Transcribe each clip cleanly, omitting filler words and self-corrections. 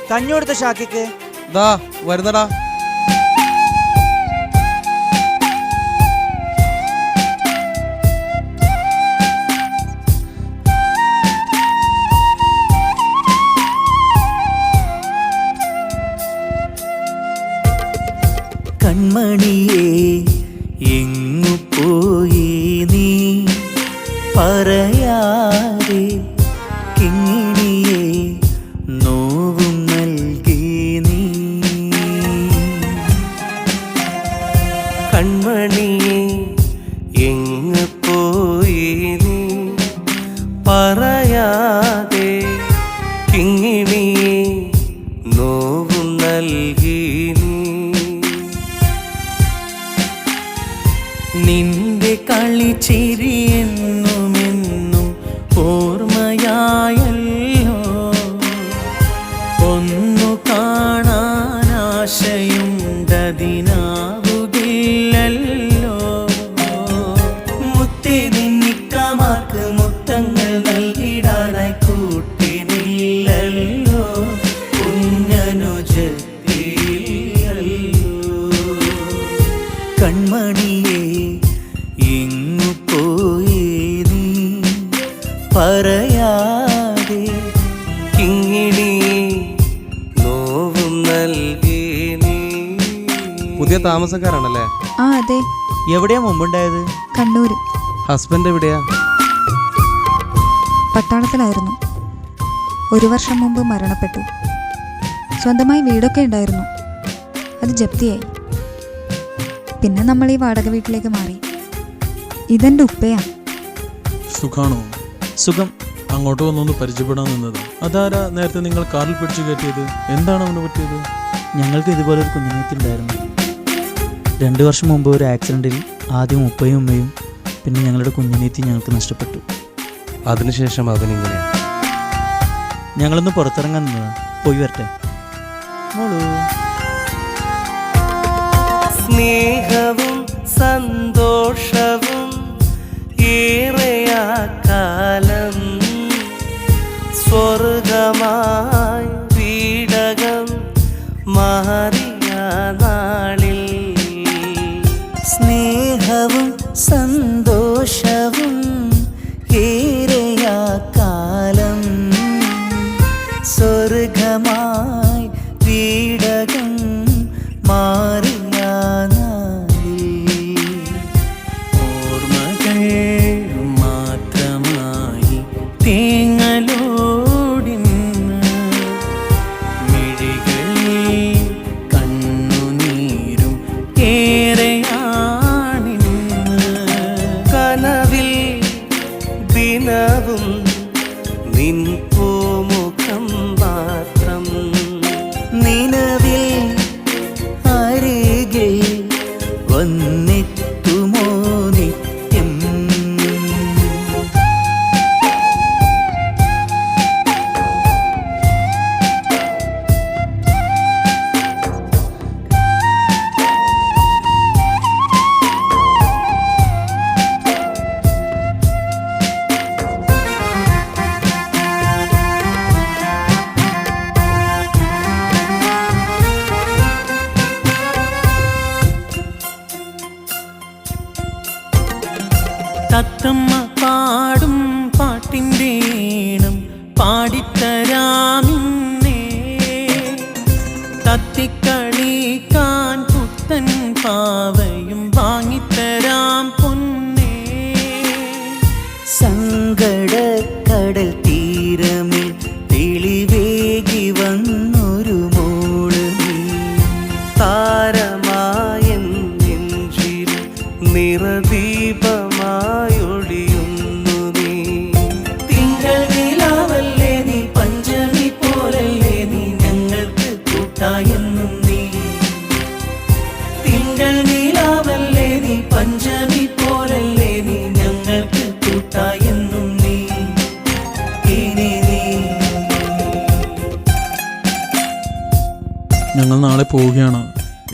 കഞ്ഞി കൊടുത്ത ഷാക്കിക്ക് ദാ വരുന്നടാ. കൺമണിയേ എങ്ങു പോയി നീ പറയാതെ, കിങ്ങിണിയേ നോവും നൽകി നീ. കൺമണിയേ എങ്ങു പോയി നീ പറയാതെ, കിങ്ങിണിയേ നോവും നൽകി നീ. നിന്റെ കളിച്ചിരി എന്നുമെന്നും ഓർമ്മയായല്ലോ, ഒന്നു കാണാൻ ആശയുണ്ടതിനാവുകില്ലല്ലോ. മുത്തേ നിന്നിക്കമാർക്ക് മുത്തങ്ങൾ നൽകിടാനായി കൂട്ടിനില്ലല്ലോ, കുഞ്ഞനുജത്തില്ലല്ലോ. കൺമണിയേ എങ്ങു പോയി നീ പറയാതെ, കിങ്ങിണി നോവും നൽകി നീ. പുതിയ താമസക്കാരാണല്ലേ? ആ അതെ. എവിടെയാ മുമ്പുണ്ടായത്? കണ്ണൂര്. ഹസ്ബൻഡ് എവിടെയാ? പട്ടാളത്തിലായിരുന്നു. 1 വർഷം മുമ്പ് മരണപ്പെട്ടു. സ്വന്തമായി വീടൊക്കെ ഉണ്ടായിരുന്നു, അത് ജപ്തിയായി. പിന്നെ നമ്മൾ ഈ വാടക വീട്ടിലേക്ക് മാറി. ഇതെന്റെ ഉപ്പയാ. സുഖാണോ? സുഖം. അങ്ങോട്ട് വന്നൊന്ന് പരിചയപ്പെടാൻ നിന്നത്. അതാരാ നേരത്തെ നിങ്ങൾ കാറിൽ പിടിച്ചു കയറ്റിയത്? എന്താണ് അവന് പറ്റിയത്? ഞങ്ങൾക്ക് ഇതുപോലെ ഒരു കുഞ്ഞുനീത്തുണ്ടായിരുന്നു. 2 വർഷം മുമ്പ് ഒരു ആക്സിഡൻറ്റിൽ ആദ്യം ഉപ്പയും ഉമ്മയും പിന്നെ ഞങ്ങളുടെ കുഞ്ഞുനീത്തി ഞങ്ങൾക്ക് നഷ്ടപ്പെട്ടു. അതിനുശേഷം അവനിങ്ങനെ. ഞങ്ങളൊന്ന് പുറത്തിറങ്ങാൻ നിന്നതാ. പോയി വരട്ടെ മോളൂ. സ്നേഹവും സന്തോഷവും ഏറെയാ കാലം, സ്വർഗമായി വീടകം മാറിയ നാളിൽ. സ്നേഹവും സന്തോഷവും ഏറെയാ കാലം, സ്വർഗമായി വീടകം മാറിയ നാളിൽ. ഓർമ്മകൾ മാത്രമായി തേങ്ങലോടിന്ന്, മിഴികളിൽ കണ്ണുനീരും ഏറെയാണിന്ന്. കനവിൽ ദിനവും നിൻ പൂമുഖം മാത്രം, നിലവിൽ അരികിൽ വന്നെത്തുമോ നിത്യം. തത്തമ്മ പാടും പാട്ടിൻ്റെ ഈണം പാടിത്തരാമിന്നേ, തത്തിക്കളിക്കാൻ പുത്തൻ പാവയും വാങ്ങിത്തരാം പൊന്നേ. സങ്കടക്കടൽ തീരമിൽ തെളിവേകി വന്നൊരു മോള് നീ, താരമായൻ നെഞ്ചിൽ നിറദീപമായൊളിയുന്നു നീ. തിങ്കൾ നിലാവല്ലേ നീ, പഞ്ചമി പോലല്ലേ നീ, ഞങ്ങൾക്ക് കൂട്ടായെന്നും നീ. തിങ്കൾ നിലാവല്ലേ നീ, പഞ്ചമി പോലല്ലേ നീ, ഞങ്ങൾക്ക് കൂട്ടായെന്നും നീ. ഇനി നീ. ഞങ്ങൾ നാളെ പോവുകയാണ്.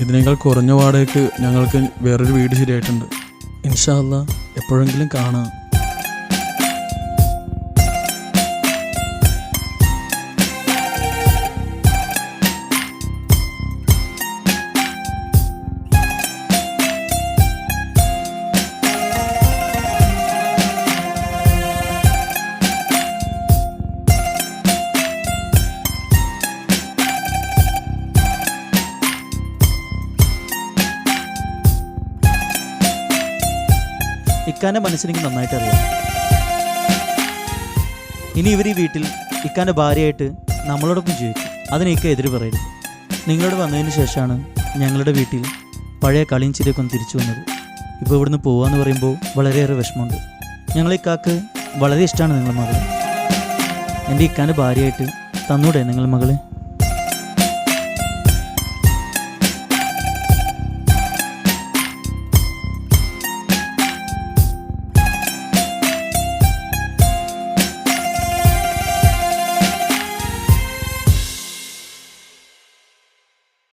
ഇതിനേക്കാൾ കുറഞ്ഞ വാടകയ്ക്ക് ഞങ്ങൾക്ക് വേറൊരു വീട് ശരിയായിട്ടുണ്ട്. ഇൻഷാ അല്ലാ എപ്പോഴെങ്കിലും കാണാം. ഇക്കാൻ്റെ മനസ്സിനെനിക്ക് നന്നായിട്ട് അറിയാം. ഇനി ഇവർ ഈ വീട്ടിൽ ഇക്കാൻ്റെ ഭാര്യയായിട്ട് നമ്മളോടൊപ്പം ജീവിക്കും. അതിന് ഇക്ക എതിര് പറയരുത്. നിങ്ങളോട് വന്നതിന് ശേഷമാണ് ഞങ്ങളുടെ വീട്ടിൽ പഴയ കളിയും ചിരിയൊക്കെ ഒന്ന് തിരിച്ചു വന്നത്. ഇപ്പോൾ ഇവിടുന്ന് പോവാന്ന് പറയുമ്പോൾ വളരെയേറെ വിഷമമുണ്ട്. ഞങ്ങളെ ഇക്കാക്ക് വളരെ ഇഷ്ടമാണ് നിങ്ങളുടെ മകൾ. എൻ്റെ ഇക്കാൻ്റെ ഭാര്യയായിട്ട് തന്നൂടെ നിങ്ങളുടെ മകളെ?